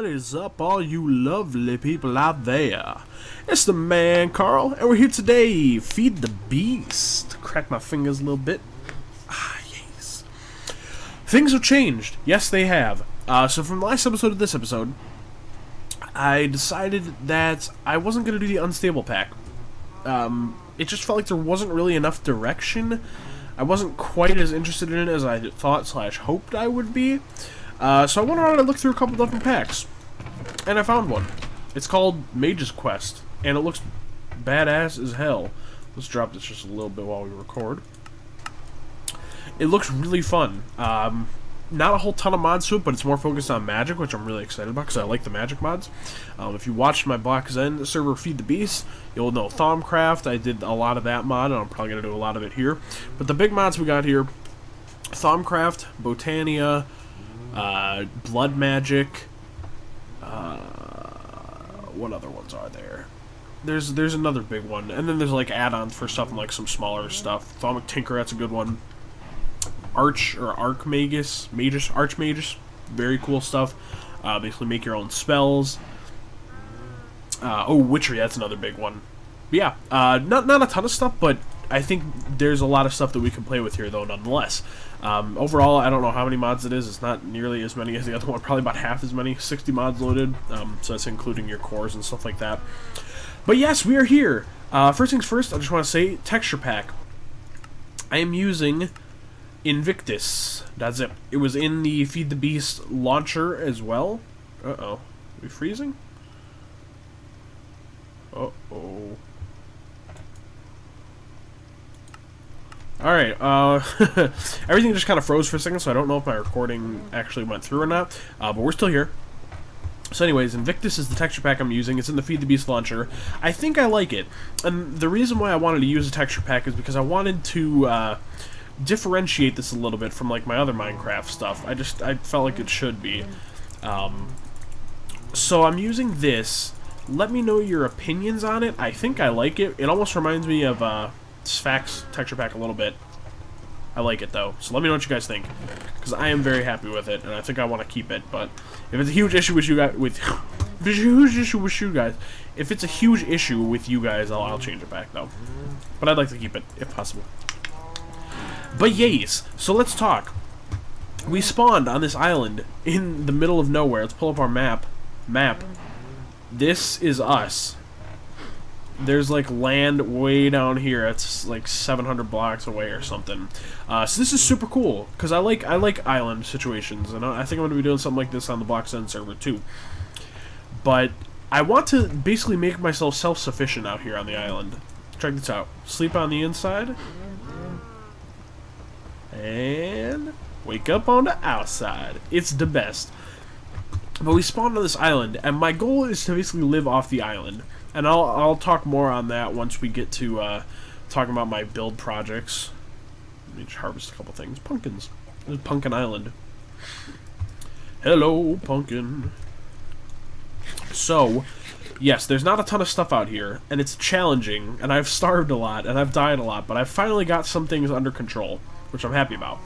What is up, all you lovely people out there? It's the man, Carl, and we're here today. Feed the beast. Crack my fingers a little bit. Ah, yes. Things have changed. Yes, they have. So from the last episode to this episode, I decided that I wasn't going to do the unstable pack. It just felt like there wasn't really enough direction. I wasn't quite as interested in it as I thought / hoped I would be. So I went around and looked through a couple different packs, and I found one. It's called Mage's Quest, and it looks badass as hell. Let's drop this just a little bit while we record. It looks really fun. Not a whole ton of mods to it, but it's more focused on magic, which I'm really excited about because I like the magic mods. If you watched my Black Zen server Feed the Beast, you'll know Thaumcraft. I did a lot of that mod, and I'm probably going to do a lot of it here. But the big mods we got here, Thaumcraft, Botania, Blood Magic, what other ones are there? There's another big one, and then there's like add-ons for stuff and like some smaller stuff. Thaumic Tinker, that's a good one. Archmagus, Archmagus, very cool stuff. Basically make your own spells. Witchery, that's another big one. But yeah, not a ton of stuff, but I think there's a lot of stuff that we can play with here, though, nonetheless. Overall, I don't know how many mods it is. It's not nearly as many as the other one. Probably about half as many. 60 mods loaded. So that's including your cores and stuff like that. But yes, we are here. First things first, I just want to say, texture pack. I am using Invictus. That's it. It was in the Feed the Beast launcher as well. Uh-oh. Are we freezing? Uh-oh. Alright, everything just kind of froze for a second, so I don't know if my recording actually went through or not, but we're still here. So anyways, Invictus is the texture pack I'm using. It's in the Feed the Beast launcher. I think I like it, and the reason why I wanted to use a texture pack is because I wanted to differentiate this a little bit from like my other Minecraft stuff. I felt like it should be. So I'm using this. Let me know your opinions on it. I think I like it. It almost reminds me of Sphax texture pack a little bit. I like it though, so let me know what you guys think, because I am very happy with it, and I think I want to keep it. But if it's a huge issue with you guys, if it's a huge issue with you guys, I'll change it back though. But I'd like to keep it if possible. But yes, so let's talk. We spawned on this island in the middle of nowhere. Let's pull up our map. This is us. There's like land way down here. It's like 700 blocks away or something. So this is super cool because I like island situations, and I think I'm gonna be doing something like this on the Black Zen server too. But I want to basically make myself self-sufficient out here on the island. Check this out. Sleep on the inside, and wake up on the outside. It's the best. But we spawned on this island, and my goal is to basically live off the island. And I'll talk more on that once we get to talking about my build projects. Let me just harvest a couple things. Pumpkins. This is Pumpkin Island. Hello, pumpkin. So, yes, there's not a ton of stuff out here, and it's challenging, and I've starved a lot, and I've died a lot, but I've finally got some things under control, which I'm happy about.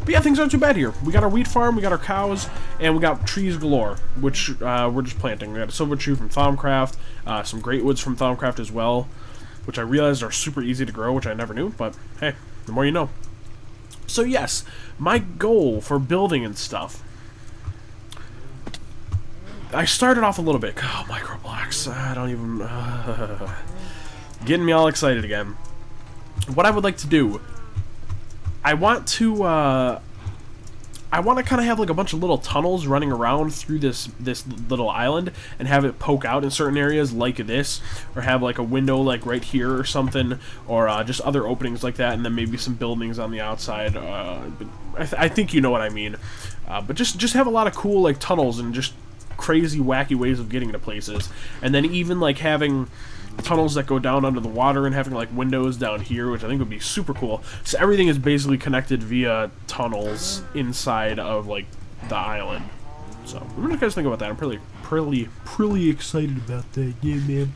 But yeah, things aren't too bad here. We got our wheat farm, we got our cows, and we got trees galore, which we're just planting. We got a silver tree from Thaumcraft, some great woods from Thaumcraft as well, which I realized are super easy to grow, which I never knew, but hey, the more you know. So yes, my goal for building and stuff, I started off a little bit. Oh, micro blocks. I don't even... getting me all excited again. What I would like to do, I want to kind of have like a bunch of little tunnels running around through this little island, and have it poke out in certain areas like this, or have like a window like right here or something, or just other openings like that, and then maybe some buildings on the outside. But I think you know what I mean. But just have a lot of cool like tunnels and just crazy wacky ways of getting to places, and then even like having tunnels that go down under the water and having like windows down here, which I think would be super cool. So everything is basically connected via tunnels inside of like the island. So what do you guys think about that? I'm pretty excited about that. Yeah, man.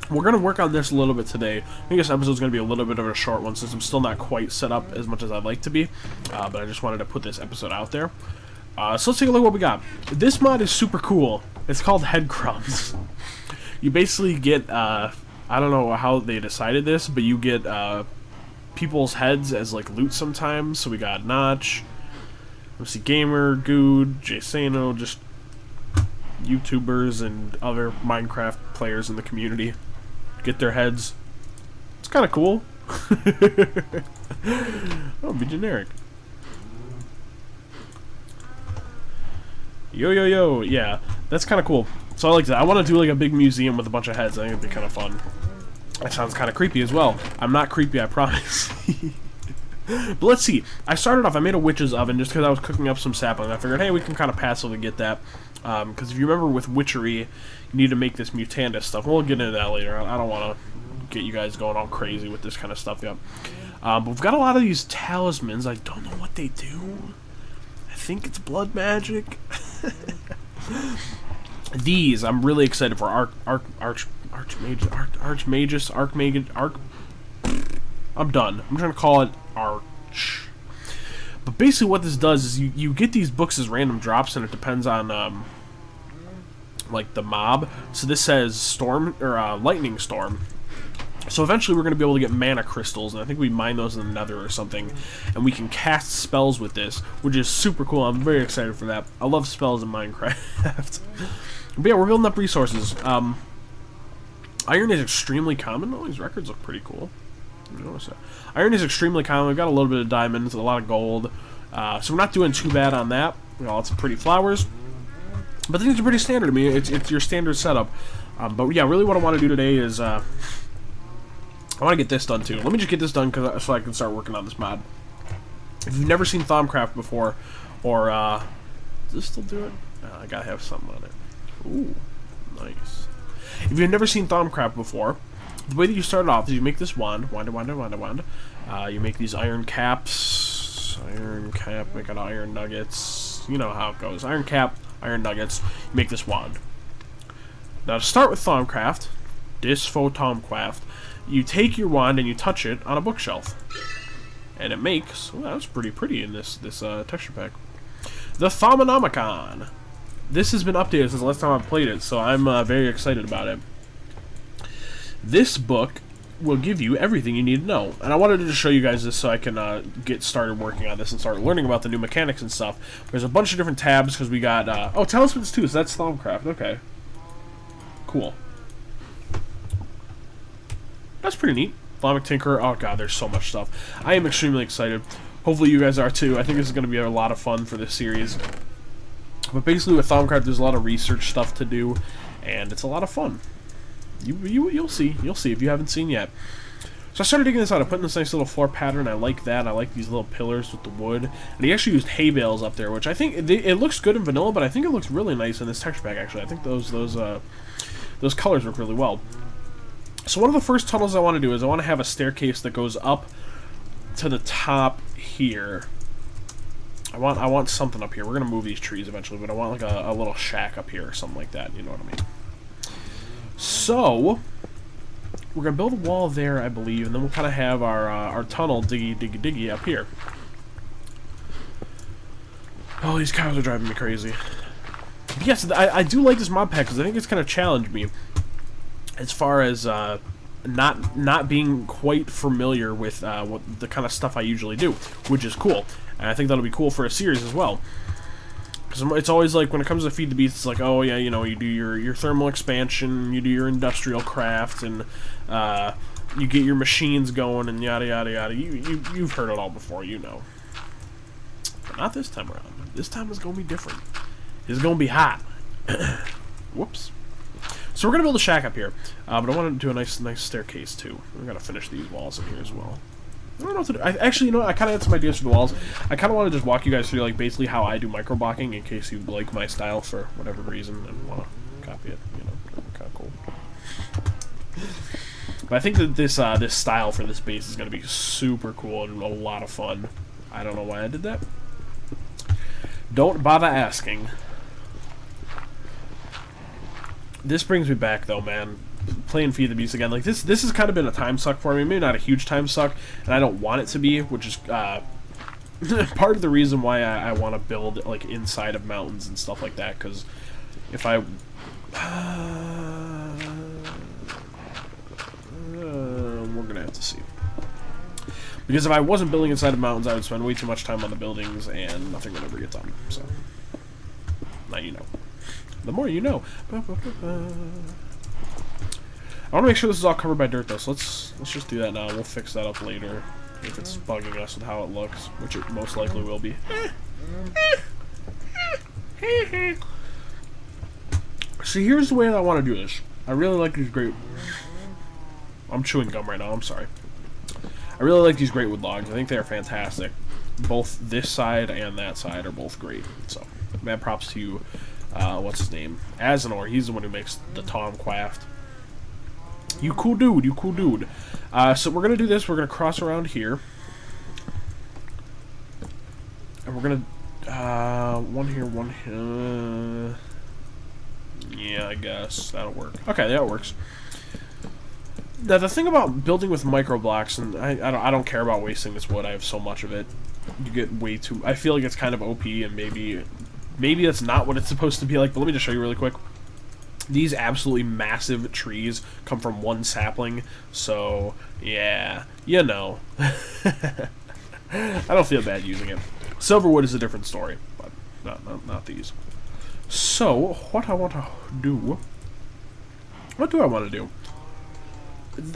We're gonna work on this a little bit today. I think this episode's gonna be a little bit of a short one since I'm still not quite set up as much as I'd like to be. But I just wanted to put this episode out there. So let's take a look at what we got. This mod is super cool. It's called Head Crumbs. You basically get, I don't know how they decided this, but you get people's heads as like loot sometimes. So we got Notch, let's see, Gamer, Good, Jay Sano, just YouTubers and other Minecraft players in the community get their heads. It's kind of cool. Oh, be generic. Yo, yeah, that's kind of cool. So I like that. I want to do like a big museum with a bunch of heads. I think it'd be kind of fun. That sounds kind of creepy as well. I'm not creepy, I promise. But let's see. I started off, I made a witch's oven just because I was cooking up some sapling. I figured, hey, we can kind of passively get that. Because if you remember with witchery, you need to make this mutandis stuff. We'll get into that later. I don't want to get you guys going all crazy with this kind of stuff yet. But we've got a lot of these talismans. I don't know what they do. I think it's blood magic. These, I'm really excited for Archmagus. I'm done. I'm trying to call it Arch. But basically what this does is you get these books as random drops, and it depends on like the mob. So this says storm or lightning storm. So eventually we're going to be able to get mana crystals, and I think we mine those in the nether or something, and we can cast spells with this, which is super cool. I'm very excited for that. I love spells in Minecraft. But yeah, we're building up resources. Iron is extremely common. Oh, these records look pretty cool. Notice that. Iron is extremely common. We've got a little bit of diamonds, a lot of gold. So we're not doing too bad on that. We got lots of pretty flowers. But things are pretty standard. I mean, it's your standard setup. But yeah, really what I want to do today is... I want to get this done too. Let me just get this done so I can start working on this mod. If you've never seen Thaumcraft before, or does this still do it? I gotta have something on it. Ooh, nice. If you've never seen Thaumcraft before, the way that you start off is you make this wand. You make these iron caps, make out of iron nuggets. You know how it goes. Iron cap, iron nuggets. You make this wand. Now to start with Thaumcraft, Thaumcraft. You take your wand and you touch it on a bookshelf, and it makes, well, that's pretty in this texture pack. The Thaumonomicon. This has been updated since the last time I played it, so I'm very excited about it. This book will give you everything you need to know, and I wanted to just show you guys this so I can get started working on this and start learning about the new mechanics and stuff. There's a bunch of different tabs because we got oh, talismans too, so that's Thaumcraft. Okay, cool. That's pretty neat. Thalamic Tinker. Oh god, there's so much stuff. I am extremely excited. Hopefully you guys are too. I think this is going to be a lot of fun for this series. But basically with Thaumcraft, there's a lot of research stuff to do, and it's a lot of fun. You'll see. You'll see if you haven't seen yet. So I started digging this out. I put in this nice little floor pattern. I like that. I like these little pillars with the wood. And he actually used hay bales up there, which I think it looks good in vanilla, but I think it looks really nice in this texture pack. Actually, I think those colors work really well. So one of the first tunnels I want to do is I want to have a staircase that goes up to the top here. I want something up here. We're gonna move these trees eventually, but I want like a little shack up here or something like that. You know what I mean? So we're gonna build a wall there, I believe, and then we'll kind of have our tunnel diggy up here. Oh, these cows are driving me crazy. But yes, I do like this mod pack because I think it's kind of challenged me as far as not being quite familiar with what the kind of stuff I usually do, which is cool. And I think that'll be cool for a series as well. Because it's always like, when it comes to Feed the Beast, it's like, oh yeah, you know, you do your thermal expansion, you do your industrial craft, and you get your machines going, and yada yada yada. You've heard it all before, you know. But not this time around. This time it's going to be different. It's going to be hot. Whoops. So we're going to build a shack up here, but I want to do a nice staircase too. We're going to finish these walls in here as well. I don't know what to do. Actually, you know what? I kind of had some ideas for the walls. I kind of want to just walk you guys through, like, basically how I do micro blocking in case you like my style for whatever reason and want to copy it. You know, kind of cool. But I think that this style for this base is going to be super cool and a lot of fun. I don't know why I did that. Don't bother asking. This brings me back, though, man. Playing Feed the Beast again. Like, this has kind of been a time suck for me. Maybe not a huge time suck, and I don't want it to be, which is part of the reason why I want to build like inside of mountains and stuff like that, because if I we're gonna have to see, because if I wasn't building inside of mountains, I would spend way too much time on the buildings and nothing would ever get done. So now you know. The more you know. I want to make sure this is all covered by dirt though, so let's just do that now. We'll fix that up later if it's bugging us with how it looks, which it most likely will be. See, here's the way that I want to do this. I really like these great... I'm chewing gum right now, I'm sorry. I really like these great wood logs. I think they are fantastic. Both this side and that side are both great. So, mad props to you. What's his name? Azenor. He's the one who makes the Tom Quaft. You cool dude, you cool dude. So we're going to do this. We're going to cross around here. And we're going to... one here, one here... yeah, I guess. That'll work. Okay, that works. Now, the thing about building with micro blocks, and I don't care about wasting this wood. I have so much of it. You get way too... I feel like it's kind of OP, and maybe that's not what it's supposed to be like, but let me just show you really quick. These absolutely massive trees come from one sapling, so, yeah, you know. I don't feel bad using it. Silverwood is a different story, but not these. So, what I want to do... What do I want to do?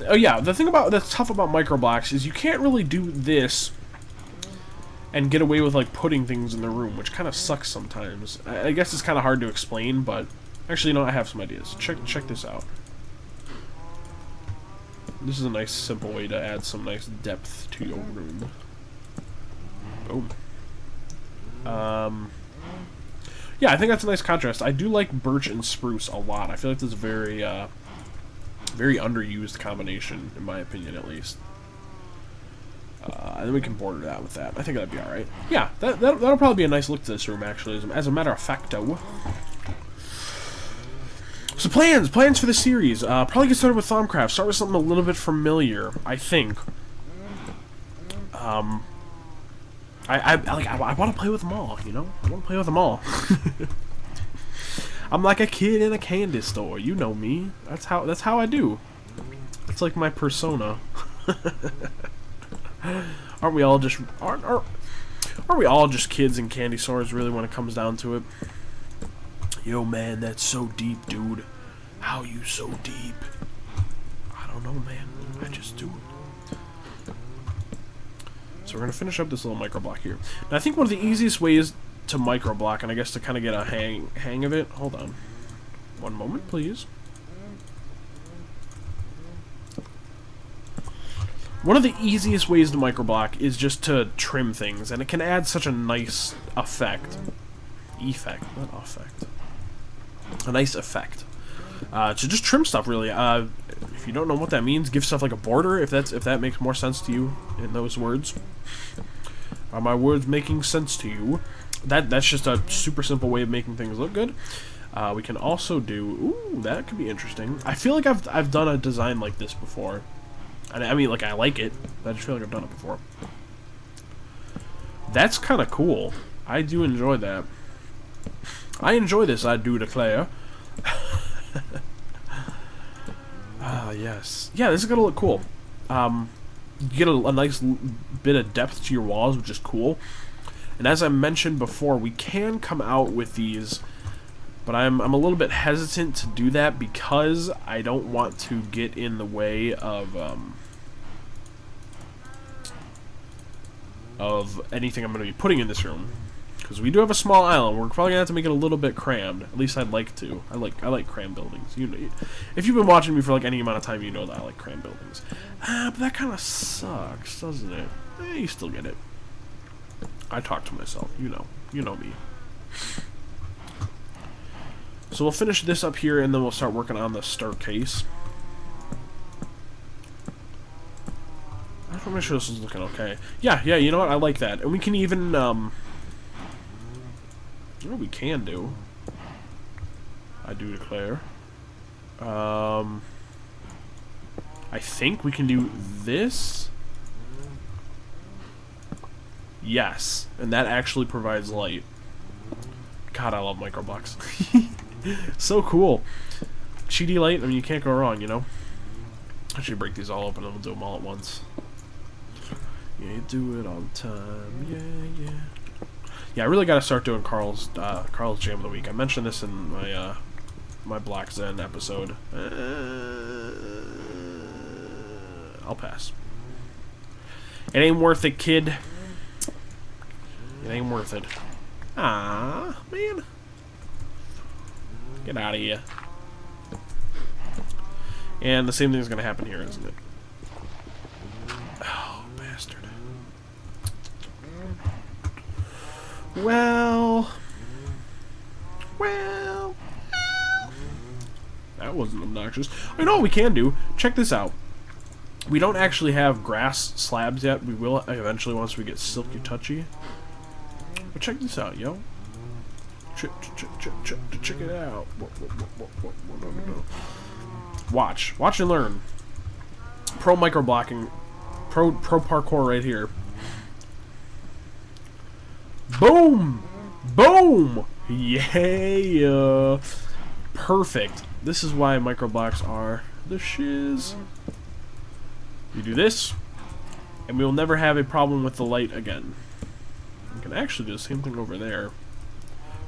Oh yeah, the thing that's tough about microblocks is you can't really do this and get away with like putting things in the room, which kind of sucks sometimes. I guess it's kind of hard to explain, but actually, you know, I have some ideas. Check this out. This is a nice, simple way to add some nice depth to your room. Boom. Yeah, I think that's a nice contrast. I do like birch and spruce a lot. I feel like this is a very, very underused combination, in my opinion, at least. And then we can border that with that. I think that'd be alright. Yeah, that'll probably be a nice look to this room, actually, as a matter of facto. So plans for the series. Probably get started with Thaumcraft. Start with something a little bit familiar, I think. I want to play with them all, you know? I want to play with them all. I'm like a kid in a candy store. You know me. That's how I do. It's like my persona. Aren't we all just kids in candy stores really when it comes down to it? Yo man, that's so deep, dude. How you so deep? I don't know, man. I just do it. So we're gonna finish up this little microblock here. Now I think one of the easiest ways to microblock, and I guess to kind of get a hang of it. Hold on, one moment, please. One of the easiest ways to microblock is just to trim things, and it can add such a nice effect. Not effect. A nice effect. To just trim stuff, really. If you don't know what that means, give stuff like a border, if that makes more sense to you in those words. Are my words making sense to you? That's just a super simple way of making things look good. We can also do... Ooh, that could be interesting. I feel like I've done a design like this before. I mean, like, I like it, but I just feel like I've done it before. That's kind of cool. I do enjoy that. I enjoy this, I do declare. Yes. Yeah, this is gonna look cool. You get a nice bit of depth to your walls, which is cool. And as I mentioned before, we can come out with these, but I'm a little bit hesitant to do that because I don't want to get in the way of anything I'm going to be putting in this room. Because we do have a small island, we're probably gonna have to make it a little bit crammed. At least I'd like to. I like crammed buildings. You know, if you've been watching me for like any amount of time, you know that I like crammed buildings. But that kind of sucks, doesn't it? You still get it. I talk to myself. You know me. So we'll finish this up here, and then we'll start working on the staircase. I just want to make sure this is looking okay. Yeah. You know what? I like that, and we can even you know what we can do? I do declare. I think we can do this. Yes, and that actually provides light. God, I love microblocks. So cool. Cheaty light, I mean, you can't go wrong, you know? I should break these all open and we'll do them all at once. Yeah, you do it all the time. Yeah, yeah. Yeah, I really got to start doing Carl's Jam of the Week. I mentioned this in my my Black Zen episode. I'll pass. It ain't worth it, kid. It ain't worth it. Ah, man. Get out of here. And the same thing's gonna happen here, isn't it? Oh, bastard. Well... That wasn't obnoxious. I know what we can do. Check this out. We don't actually have grass slabs yet. We will eventually once we get silky touchy. But check this out, yo. Check it out. Watch and learn. Pro microblocking, pro parkour right here. Boom, boom, yeah, perfect. This is why microblocks are the shiz. You do this, and we will never have a problem with the light again. We can actually do the same thing over there.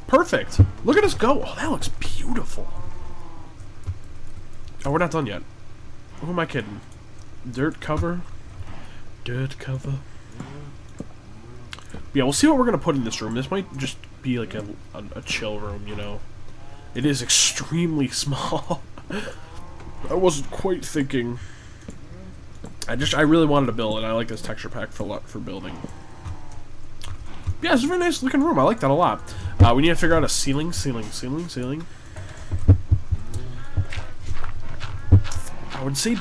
Perfect. Look at us go. Oh, that looks beautiful. Oh, we're not done yet. Who am I kidding? Dirt cover? Dirt cover. Yeah, we'll see what we're going to put in this room. This might just be like a chill room, you know. It is extremely small. I wasn't quite thinking. I really wanted to build it. I like this texture pack for building. Yeah, it's a very nice looking room. I like that a lot. We need to figure out a ceiling. I would say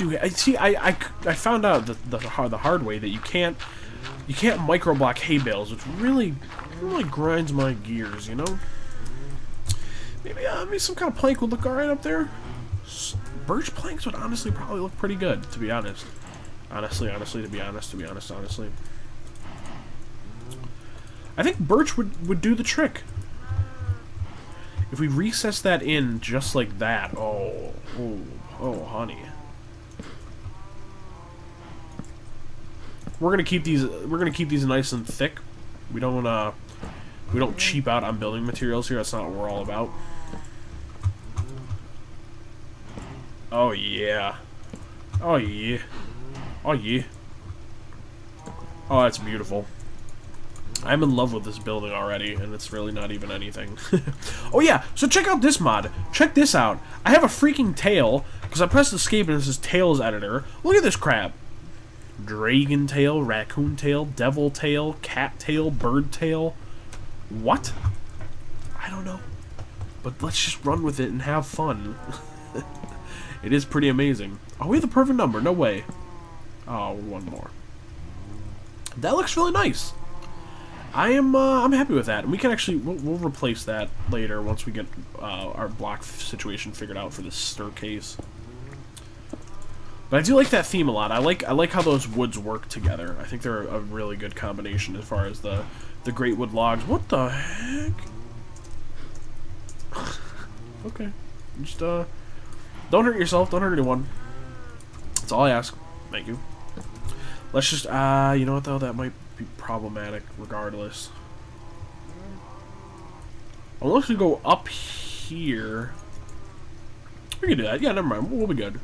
I found out the hard way that you can't microblock hay bales, which really grinds my gears, you know. Maybe some kind of plank would look alright up there. Birch planks would honestly probably look pretty good, to be honest. Honestly. I think birch would do the trick. If we recess that in just like that, oh, honey. We're gonna keep these nice and thick. We don't cheap out on building materials here. That's not what we're all about. Oh yeah. Oh yeah. Oh yeah. Oh, that's beautiful. I'm in love with this building already, and it's really not even anything. Oh yeah, so check out this mod. Check this out. I have a freaking tail, because I pressed escape and it says Tails Editor. Look at this crap. Dragon tail, raccoon tail, devil tail, cat tail, bird tail. What? I don't know. But let's just run with it and have fun. It is pretty amazing. Oh, we have the perfect number. No way. Oh, one more. That looks really nice. I'm happy with that, and we can actually we'll replace that later once we get our block situation figured out for this staircase. But I do like that theme a lot. I like how those woods work together. I think they're a really good combination as far as the great wood logs. What the heck? Okay, just don't hurt yourself. Don't hurt anyone. That's all I ask. Thank you. Let's just you know what though, that might be problematic regardless. Unless we go up here. We can do that. Yeah, never mind. We'll be good.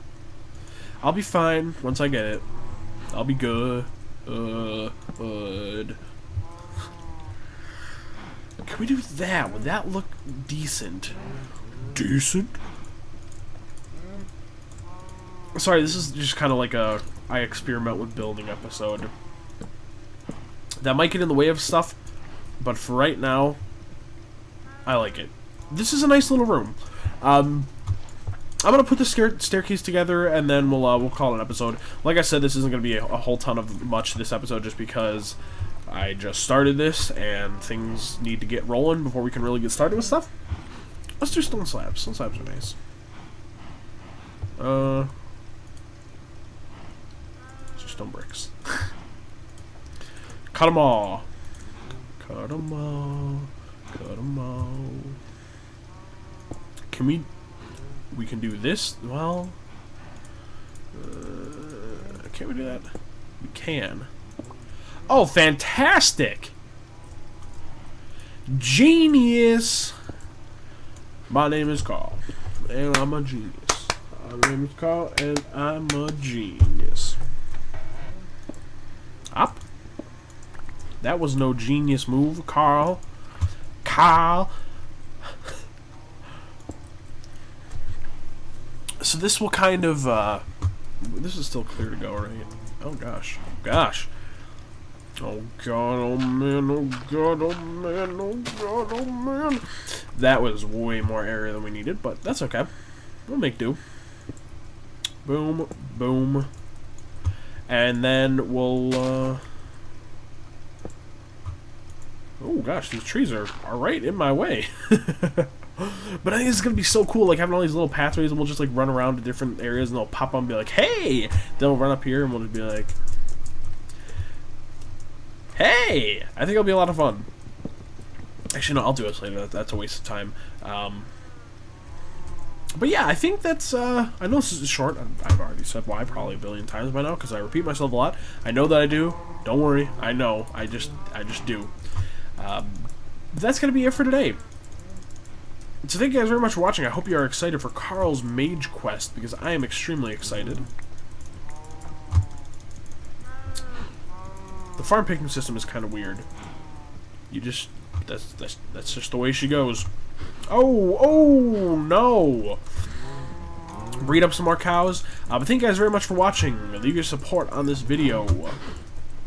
I'll be fine once I get it. I'll be good. Good. Can we do that? Would that look decent? Decent? Sorry, this is just kind of like a I experiment with building episode. That might get in the way of stuff, but for right now, I like it. This is a nice little room. I'm gonna put the staircase together, and then we'll call it an episode. Like I said, this isn't gonna be a whole ton of much this episode, just because I just started this, and things need to get rolling before we can really get started with stuff. Let's do stone slabs. Stone slabs are nice. Let's do stone bricks. Cut them all. Cut them all. Cut them all. Can we can do this? Well, can't we do that? We can. Oh, fantastic! Genius! My name is Carl, and I'm a genius. My name is Carl, and I'm a genius. Up. That was no genius move, Carl. Carl. So this will kind of, this is still clear to go, right? Oh gosh. Gosh. Oh god, oh man, oh god, oh man, oh god, oh man. That was way more area than we needed, but that's okay. We'll make do. Boom, boom. And then we'll, oh gosh, these trees are right in my way. But I think it's gonna be so cool, like having all these little pathways, and we'll just like run around to different areas, and they'll pop up and be like, "Hey!" Then we'll run up here, and we'll just be like, "Hey!" I think it'll be a lot of fun. Actually, no, I'll do this later. That's a waste of time. But yeah, I think that's. I know this is short. I've already said why probably a billion times by now because I repeat myself a lot. I know that I do. Don't worry. I know. I just do. That's gonna be it for today. So thank you guys very much for watching. I hope you are excited for Carl's Mage Quest, because I am extremely excited. The farm picking system is kind of weird. You just... That's just the way she goes. Oh no! Breed up some more cows. But thank you guys very much for watching. Leave your support on this video.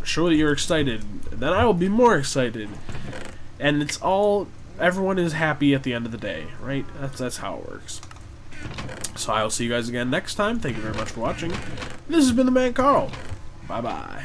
Show that you're excited. Then I will be more excited. And it's all... Everyone is happy at the end of the day, right? That's how it works. So I will see you guys again next time. Thank you very much for watching. This has been the man Carl. Bye-bye.